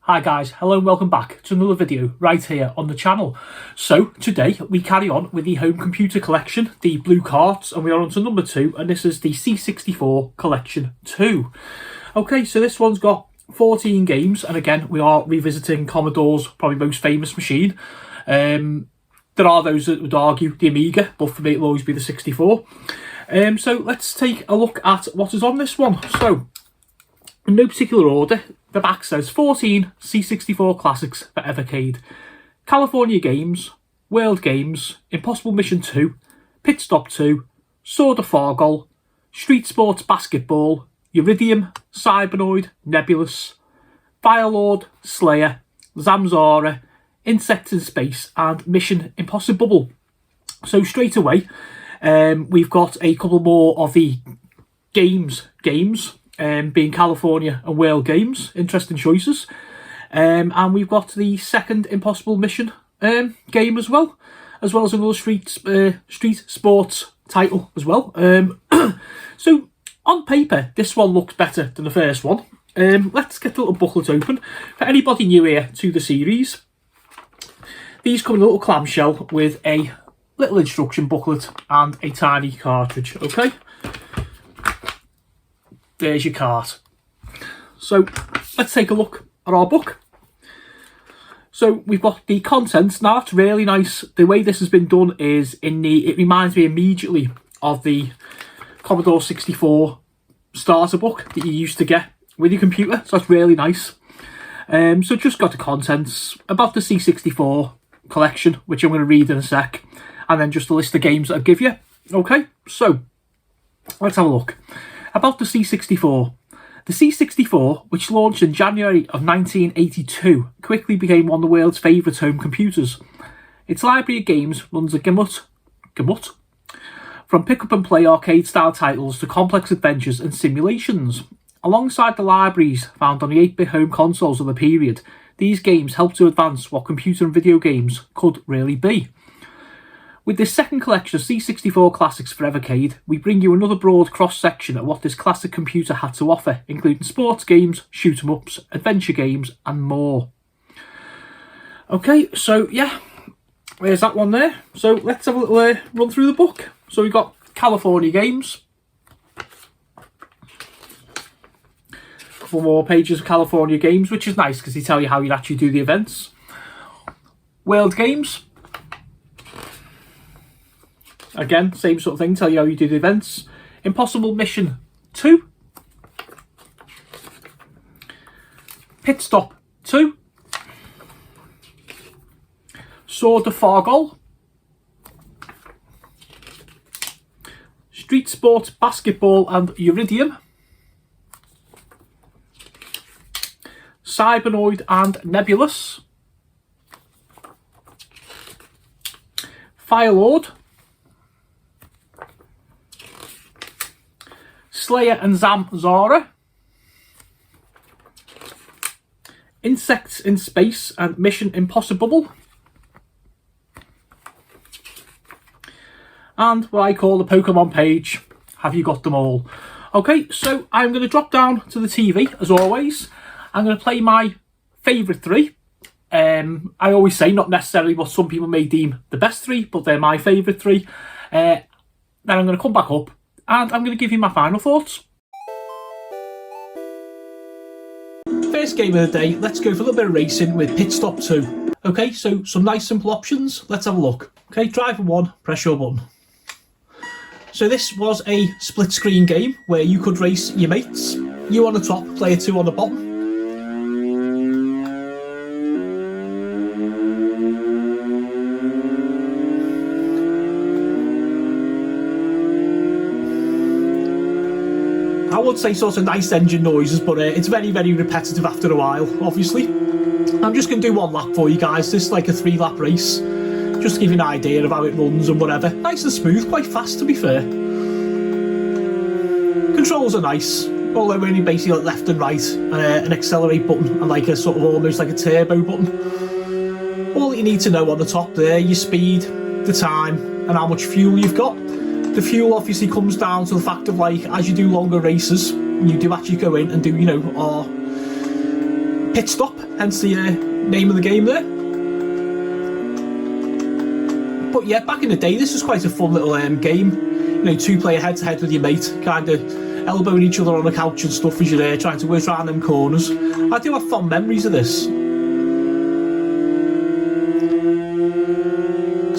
Hi guys, hello and welcome back to another video right here on the channel. So today we carry on with the home computer collection, the blue carts, and we are on to number 2, and this is the C64 Collection 2. Okay, so this one's got 14 games, and again we are revisiting Commodore's probably most famous machine. There are those that would argue the Amiga, but for me it'll always be the 64. So let's take a look at what is on this one. So in no particular order, the back says 14 C64 classics for Evercade, California Games, World Games, Impossible Mission 2, Pit Stop 2, Sword of Fargol, Street Sports Basketball, Uridium, Cybernoid, Nebulous, Firelord, Slayer, Zamzara, Insects in Space, and Mission Impossible. So straight away, we've got a couple more of the games. Being California and World Games, interesting choices. And we've got the second Impossible Mission game as well as another street sports title as well. So on paper, this one looks better than the first one. Let's get the little booklet open. For anybody new here to the series, these come in a little clamshell with a little instruction booklet and a tiny cartridge. Okay. There's your cart. So let's take a look at our book. So we've got the contents. Now that's really nice. The way this has been done is it reminds me immediately of the Commodore 64 starter book that you used to get with your computer. So that's really nice. So just got the contents about the C64 collection, which I'm going to read in a sec, and then just a list of games that I'll give you. Okay, so let's have a look. About the C64. The C64, which launched in January of 1982, quickly became one of the world's favourite home computers. Its library of games runs a gamut, from pick-up-and-play arcade-style titles to complex adventures and simulations. Alongside the libraries found on the 8-bit home consoles of the period, these games helped to advance what computer and video games could really be. With this second collection of C64 classics for Evercade, we bring you another broad cross-section of what this classic computer had to offer, including sports games, shoot-em-ups, adventure games, and more. Okay, so yeah, there's that one there. So let's have a little run through the book. So we've got California Games. A couple more pages of California Games, which is nice because they tell you how you actually do the events. World Games. Again, same sort of thing, tell you how you do the events. Impossible Mission 2. Pit Stop 2. Sword of Fargol. Street Sports Basketball and Uridium. Cybernoid and Nebulous. Firelord. Slayer and Zamzara, Insects in Space and Mission Impossible, and what I call the Pokemon page, have you got them all? Okay, so I'm going to drop down to the TV as always. I'm going to play my favourite 3. I always say not necessarily what some people may deem the best 3, but they're my favourite 3. Then I'm going to come back up and I'm going to give you my final thoughts. First game of the day, let's go for a little bit of racing with Pit Stop 2. Okay, so some nice simple options. Let's have a look. Okay, driver 1, press your button. So this was a split screen game where you could race your mates. You on the top, player 2 on the bottom. I would say sort of nice engine noises, but it's very, very repetitive after a while, obviously. I'm just going to do one lap for you guys. This is like a 3-lap race, just to give you an idea of how it runs and whatever. Nice and smooth, quite fast to be fair. Controls are nice, although only basically like left and right, an accelerate button and like a sort of almost like a turbo button. All you need to know on the top there, your speed, the time, and how much fuel you've got. The fuel obviously comes down to the fact of like, as you do longer races, you do actually go in and do, you know, Pit Stop, hence the name of the game there. But yeah, back in the day, this was quite a fun little game. You know, 2-player head-to-head with your mate, kind of elbowing each other on the couch and stuff as you're there, trying to whiz around them corners. I do have fond memories of this.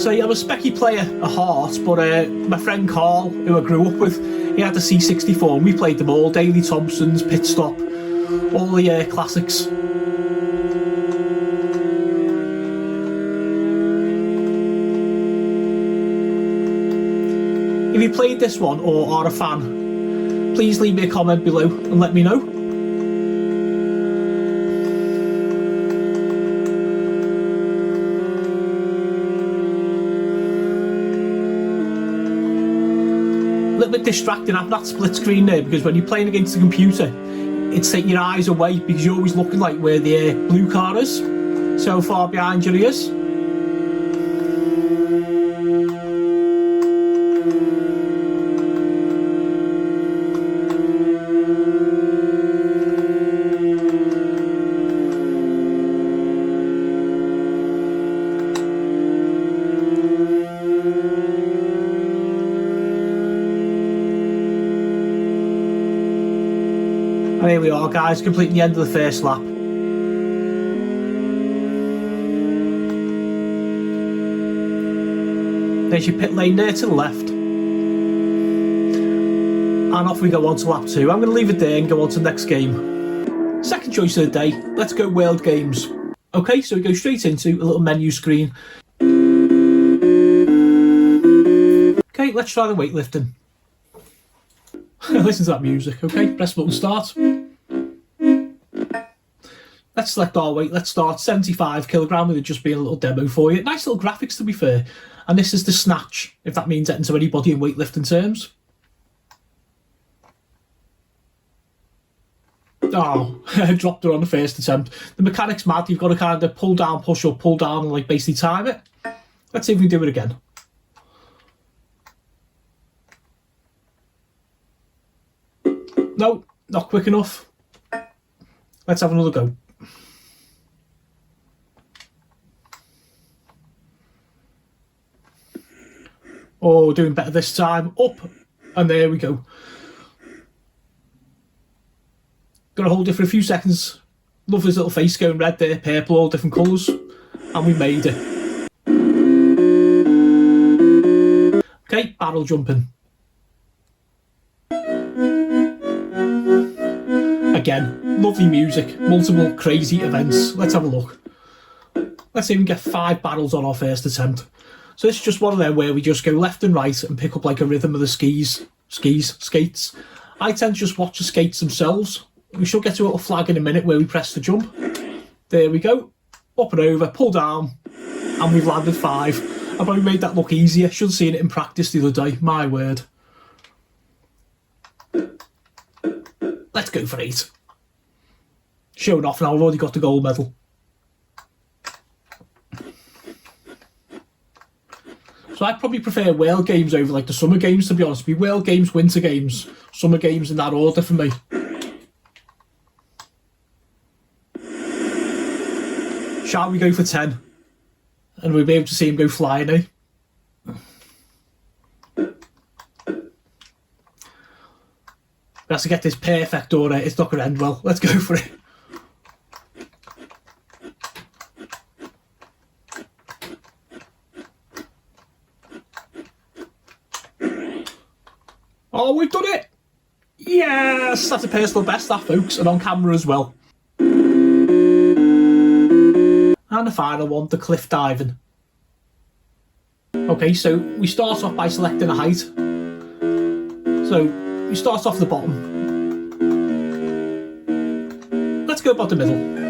So yeah, I'm a specky player at heart, but my friend Carl, who I grew up with, he had the C64 and we played them all. Daley Thompson's, Pit Stop, all the classics. If you played this one or are a fan, please leave me a comment below and let me know. A little bit distracting having that split screen there, because when you're playing against the computer, it's taking your eyes away because you're always looking like where the blue car is, so far behind your ears. And here we are, guys, completing the end of the first lap. There's your pit lane there to the left. And off we go on to lap 2. I'm going to leave it there and go on to the next game. Second choice of the day, let's go World Games. Okay, so we go straight into a little menu screen. Okay, let's try the weightlifting. Listen to that music, okay? Press button start. Let's select our weight. Let's start 75 kilogram with it just being a little demo for you. Nice little graphics, to be fair. And this is the snatch, if that means anything to anybody in weightlifting terms. Oh, I dropped her on the first attempt. The mechanic's mad. You've got to kind of pull down, push up, pull down, and like basically time it. Let's see if we can do it again. No, not quick enough. Let's have another go. Oh, doing better this time. Up, and there we go. Got to hold it for a few seconds. Love his little face going red there, purple, all different colours. And we made it. Okay, barrel jumping. Again, lovely music, multiple crazy events. Let's have a look. Let's see if we can get 5 barrels on our first attempt. So this is just one of them where we just go left and right and pick up like a rhythm of the skates. I tend to just watch the skates themselves. We should get to a little flag in a minute where we press the jump. There we go. Up and over, pull down, and we've landed 5. I probably made that look easier. Should have seen it in practice the other day, my word. Let's go for 8. Showing off now, I've already got the gold medal. So I probably prefer World Games over like the Summer Games, to be honest. Be World Games, Winter Games, Summer Games in that order for me. Shall we go for 10? And we'll be able to see him go flying, eh? We have to get this perfect or it's not going to end well. Let's go for it. Oh, we've done it! Yes! That's a personal best, that, folks, and on camera as well. And the final one, the cliff diving. Okay, so we start off by selecting a height. So we start off the bottom. Let's go about the middle.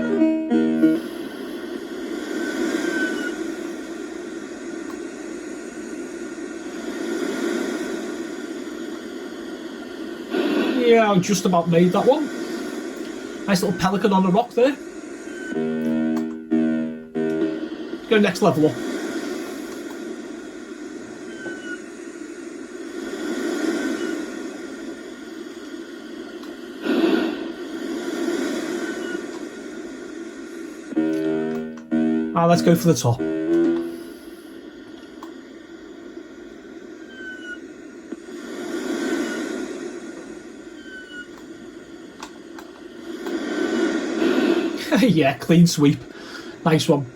Yeah, I just about made that one. Nice little pelican on the rock there. Go next level up. And let's go for the top. Yeah, clean sweep. Nice one.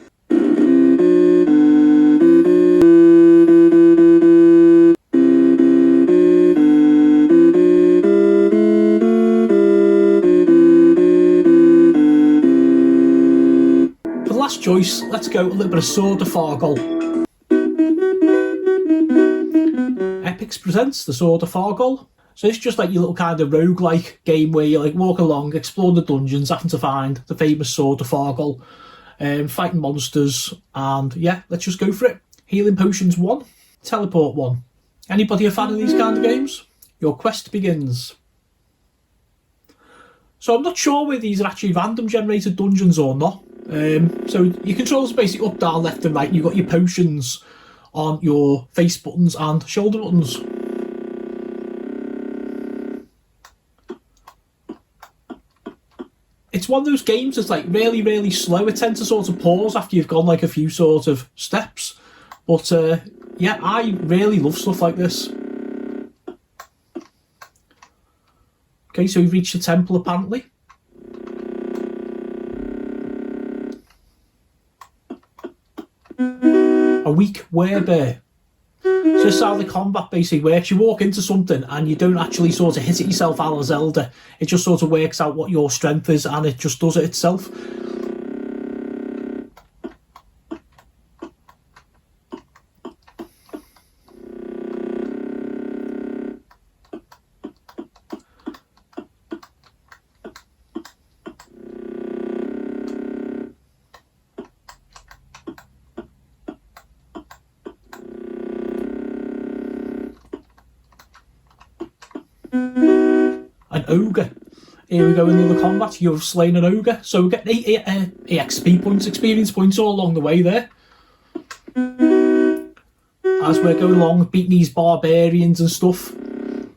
For the last choice, let's go a little bit of Sword of Fargol. Epix presents the Sword of Fargol. So it's just like your little kind of roguelike game where you like walk along, explore the dungeons, having to find the famous Sword of Fargol, fighting monsters, and yeah, let's just go for it. Healing Potions 1, Teleport 1. Anybody a fan of these kind of games? Your quest begins. So I'm not sure whether these are actually random generated dungeons or not. So your controls are basically up, down, left and right. You've got your potions on your face buttons and shoulder buttons. It's one of those games that's like really, really slow. It tends to sort of pause after you've gone like a few sort of steps. But yeah, I really love stuff like this. Okay, so we've reached the temple apparently. A weak werebear. So this is how the combat basically works. You walk into something and you don't actually sort of hit it yourself a la Zelda. It just sort of works out what your strength is and it just does it itself. An ogre. Here we go, another combat. You've slain an ogre. So we get 8 XP points, experience points all along the way there. As we're going along, beating these barbarians and stuff. And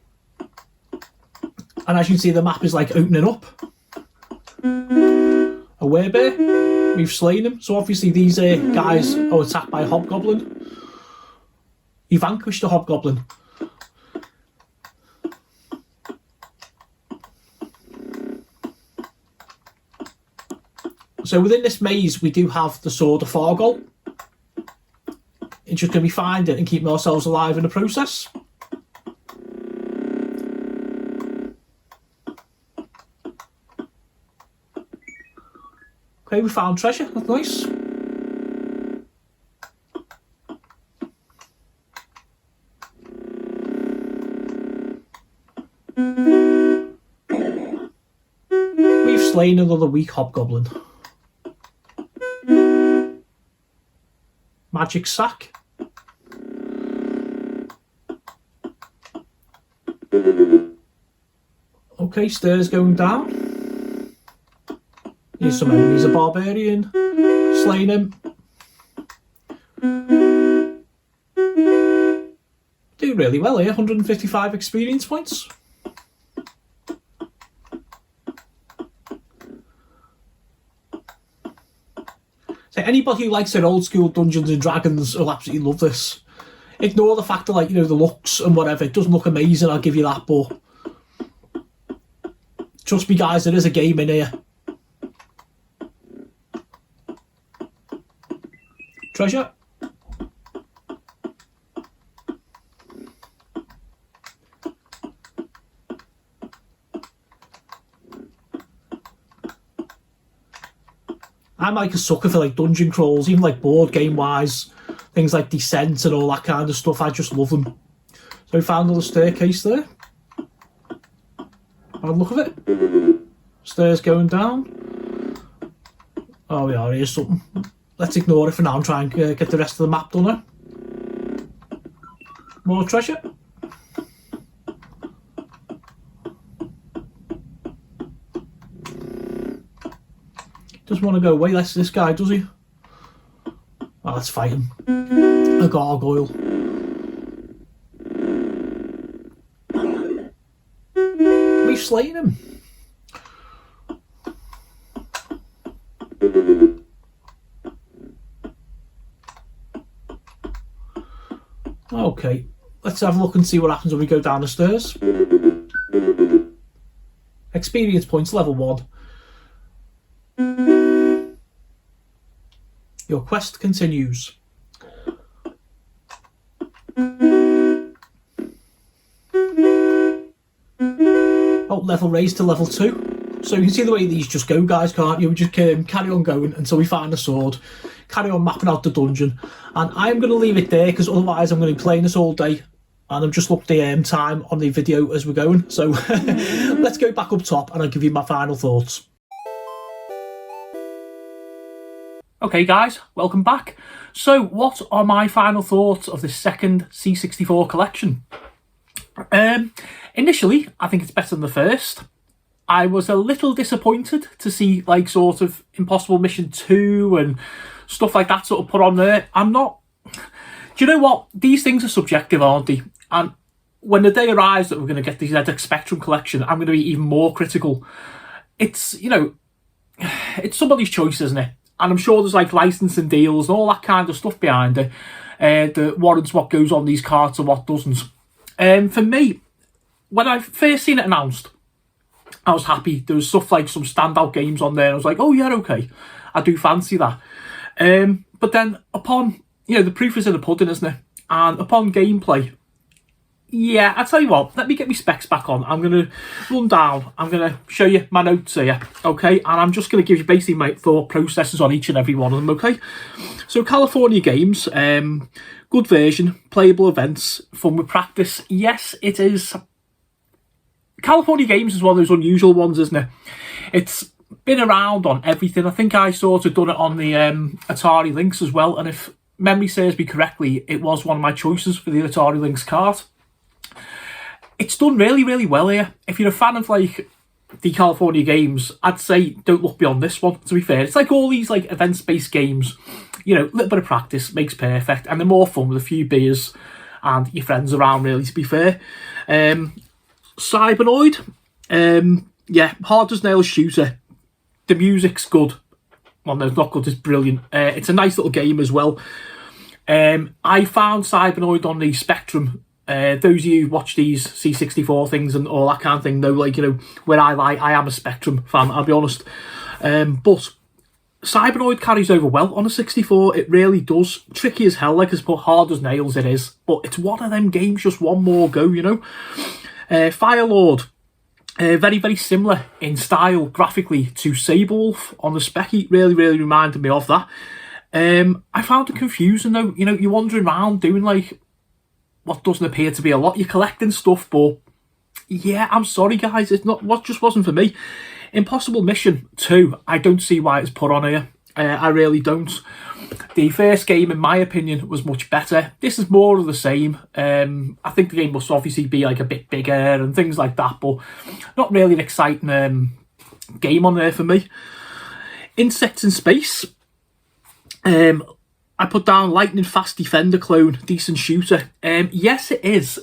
as you can see, the map is like opening up. A werebear. We've slain him. So obviously these guys are attacked by a hobgoblin. You vanquished a hobgoblin. So within this maze, we do have the Sword of Fargol. It's just going to be finding it and keeping ourselves alive in the process. Okay, we found treasure. That's nice. We've slain another weak hobgoblin. Magic sack. Okay, stairs going down. Here's some enemies, a barbarian. Slain him. Do really well here, 155 experience points. So anybody who likes their old school Dungeons and Dragons will absolutely love this. Ignore the fact that, like, you know, the looks and whatever, it doesn't look amazing, I'll give you that, but trust me guys, there is a game in here. Treasure. I'm like a sucker for like dungeon crawls, even like board game wise, things like Descent and all that kind of stuff. I just love them. So we found another staircase there. By the look of it. Stairs going down. Oh yeah, here's something. Let's ignore it for now and try and get the rest of the map done now. More treasure. Doesn't want to go away, less this guy, does he? Oh, let's fight him. A gargoyle. We've slain him. Okay, let's have a look and see what happens when we go down the stairs. Experience points, level 1. Your quest continues. Oh, level raised to level 2. So you can see the way these just go, guys, can't you? We just carry on going until we find a sword, carry on mapping out the dungeon, and I'm going to leave it there because otherwise I'm going to be playing this all day, and I've just looked the time on the video as we're going. So let's go back up top and I'll give you my final thoughts. Okay guys, welcome back. So what are my final thoughts of the second C64 collection? Initially, I think it's better than the first. I was a little disappointed to see like sort of Impossible Mission 2 and stuff like that sort of put on there. I'm not... Do you know what? These things are subjective, aren't they? And when the day arrives that we're going to get the ZX Spectrum collection, I'm going to be even more critical. It's, you know, it's somebody's choice, isn't it? And I'm sure there's like licensing deals and all that kind of stuff behind it that warrants what goes on these cards and what doesn't. For me, when I first seen it announced, I was happy. There was stuff like some standout games on there. I was like, oh yeah, okay, I do fancy that. But then upon, you know, the proof is in the pudding, isn't it? And upon gameplay, yeah, I tell you what, let me get my specs back on. I'm going to run down. I'm going to show you my notes here, okay? And I'm just going to give you basically my thought processes on each and every one of them, okay? So California Games, good version, playable events, fun with practice. Yes, it is. California Games is one of those unusual ones, isn't it? It's been around on everything. I think I sort of done it on the Atari Lynx as well. And if memory serves me correctly, it was one of my choices for the Atari Lynx card. It's done really, really well here. If you're a fan of like the California Games, I'd say don't look beyond this one, to be fair. It's like all these like events-based games, you know, a little bit of practice makes perfect, and they're more fun with a few beers and your friends around, really, to be fair. Cybernoid, yeah, hard as nails shooter. The music's good. Well, no, it's not good, it's brilliant. It's a nice little game as well. I found Cybernoid on the Spectrum. Those of you who watch these C64 things and all that kind of thing know, like, you know, where I am a Spectrum fan, I'll be honest. But Cybernoid carries over well on a 64, it really does. Tricky as hell, like as hard as nails it is. But it's one of them games, just one more go, you know. Firelord, very, very similar in style, graphically, to Saberwolf on the Specky. Really, really reminded me of that. I found it confusing though, you know, you're wandering around doing like what doesn't appear to be a lot. You're collecting stuff, but yeah, I'm sorry guys, it's not what just wasn't for me. Impossible Mission 2, I don't see why it's put on here. I really don't. The first game, in my opinion, was much better. This is more of the same. I think the game must obviously be like a bit bigger and things like that, but not really an exciting game on there for me. Insects in Space. I put down lightning fast defender clone, decent shooter. Yes, it is.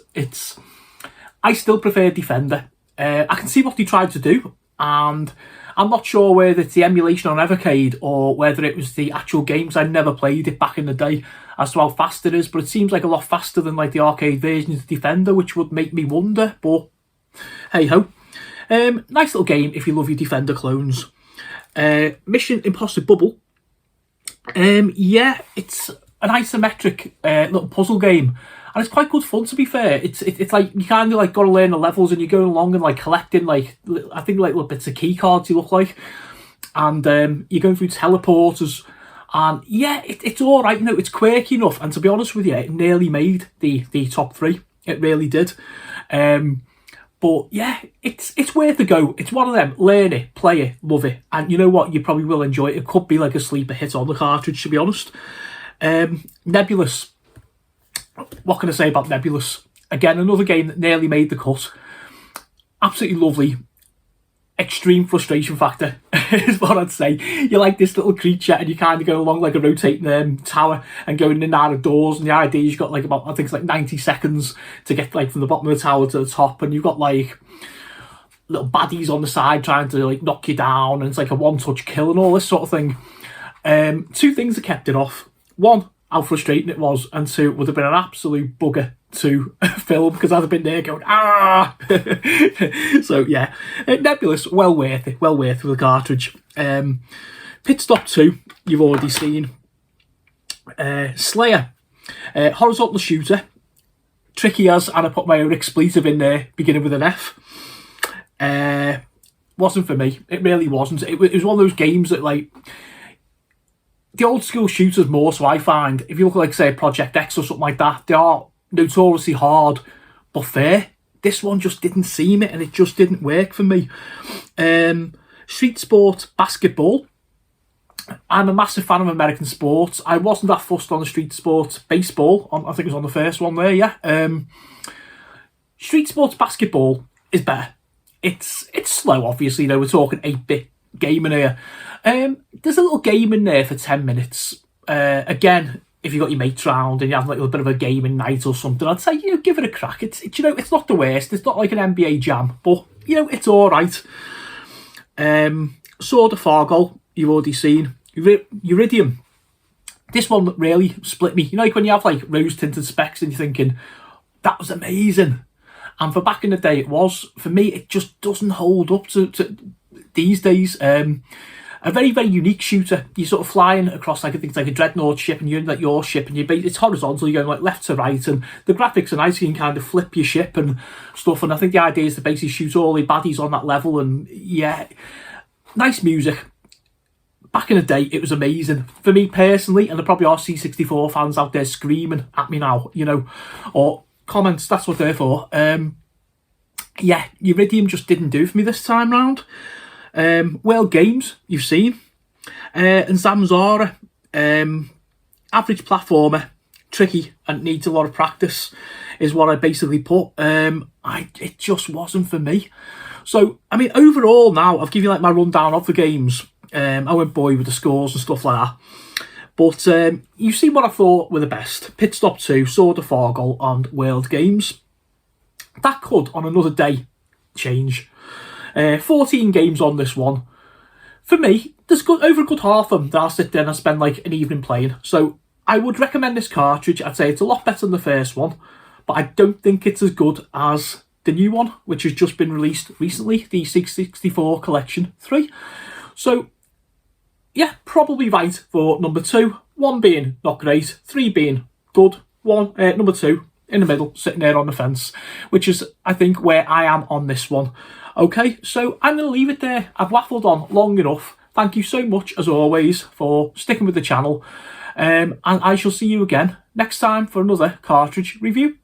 I still prefer defender. I can see what they tried to do, and I'm not sure whether it's the emulation on Evercade or whether it was the actual games. I never played it back in the day as to how fast it is, but it seems like a lot faster than like the arcade version of Defender, which would make me wonder, but hey ho. Nice little game if you love your Defender clones. Mission Impossible. Yeah, it's an isometric little puzzle game, and it's quite good fun, to be fair. It's like you kind of like got to learn the levels, and you're going along and like collecting like I think like little bits of key cards you look like, and you're going through teleporters, and yeah, it's all right. You know, it's quirky enough, and to be honest with you, it nearly made the top 3. It really did. But yeah, it's worth a go. It's one of them. Learn it, play it, love it. And you know what? You probably will enjoy it. It could be like a sleeper hit on the cartridge, to be honest. Nebulous. What can I say about Nebulous? Again, another game that nearly made the cut. Absolutely lovely. Extreme frustration factor is what I'd say. You're like this little creature and you kind of go along like a rotating tower and going in and out of doors, and the idea is you've got like about, I think it's like 90 seconds to get like from the bottom of the tower to the top, and you've got like little baddies on the side trying to like knock you down, and it's like a one-touch kill and all this sort of thing. 2 things that kept it off. 1, how frustrating it was, and 2, it would have been an absolute bugger to film because I'd have been there going, ah! So yeah, Nebulous, well worth it with the cartridge. Pit Stop 2, you've already seen. Slayer, horizontal shooter, tricky as, and I put my own expletive in there, beginning with an F. Wasn't for me, it really wasn't. It was one of those games that, like, the old school shooters more so I find, if you look at, like, say, Project X or something like that, they are notoriously hard but fair. This one just didn't seem it, and it just didn't work for me. Street Sport Basketball. I'm a massive fan of American sports. I wasn't that fussed on the Street Sports Baseball. I think it was on the first one there, yeah. Street Sports Basketball is better. It's slow, obviously. You know, we're talking 8-bit gaming here. There's a little game in there for 10 minutes. Again, if you got your mates round and you have like a bit of a gaming night or something, I'd say, you know, give it a crack. It's you know, it's not the worst. It's not like an NBA Jam, but you know, it's all right. Sword of Fargo, you've already seen. Iridium. This one really split me. You know, like when you have like rose tinted specs and you're thinking, that was amazing. And for back in the day, it was. For me, it just doesn't hold up to these days. A very, very unique shooter. You're sort of flying across like a dreadnought ship, and you're in like your ship, and it's horizontal. You're going like left to right, and the graphics are nice. You can kind of flip your ship and stuff. And I think the idea is to basically shoot all the baddies on that level. And yeah, nice music. Back in the day, it was amazing for me personally, and there probably are C64 fans out there screaming at me now, you know, or comments. That's what they're for. Yeah, Iridium just didn't do for me this time round. World Games, you've seen. And Zamzara, average platformer, tricky and needs a lot of practice, is what I basically put. It just wasn't for me. So, I mean, overall now, I've given you like my rundown of the games. I won't bore you with the scores and stuff like that. But you've seen what I thought were the best. Pit Stop 2, Sword of Fargo, and World Games. That could, on another day, change. 14 games on this one. For me, there's over a good half of them that I'll sit there and spend like an evening playing. So I would recommend this cartridge. I'd say it's a lot better than the first one, but I don't think it's as good as the new one, which has just been released recently, the C64 Collection 3. So yeah, probably right for number 2. 1 being not great, 3 being good. Number 2 in the middle, sitting there on the fence, which is, I think, where I am on this one. Okay, so I'm going to leave it there. I've waffled on long enough. Thank you so much, as always, for sticking with the channel. And I shall see you again next time for another cartridge review.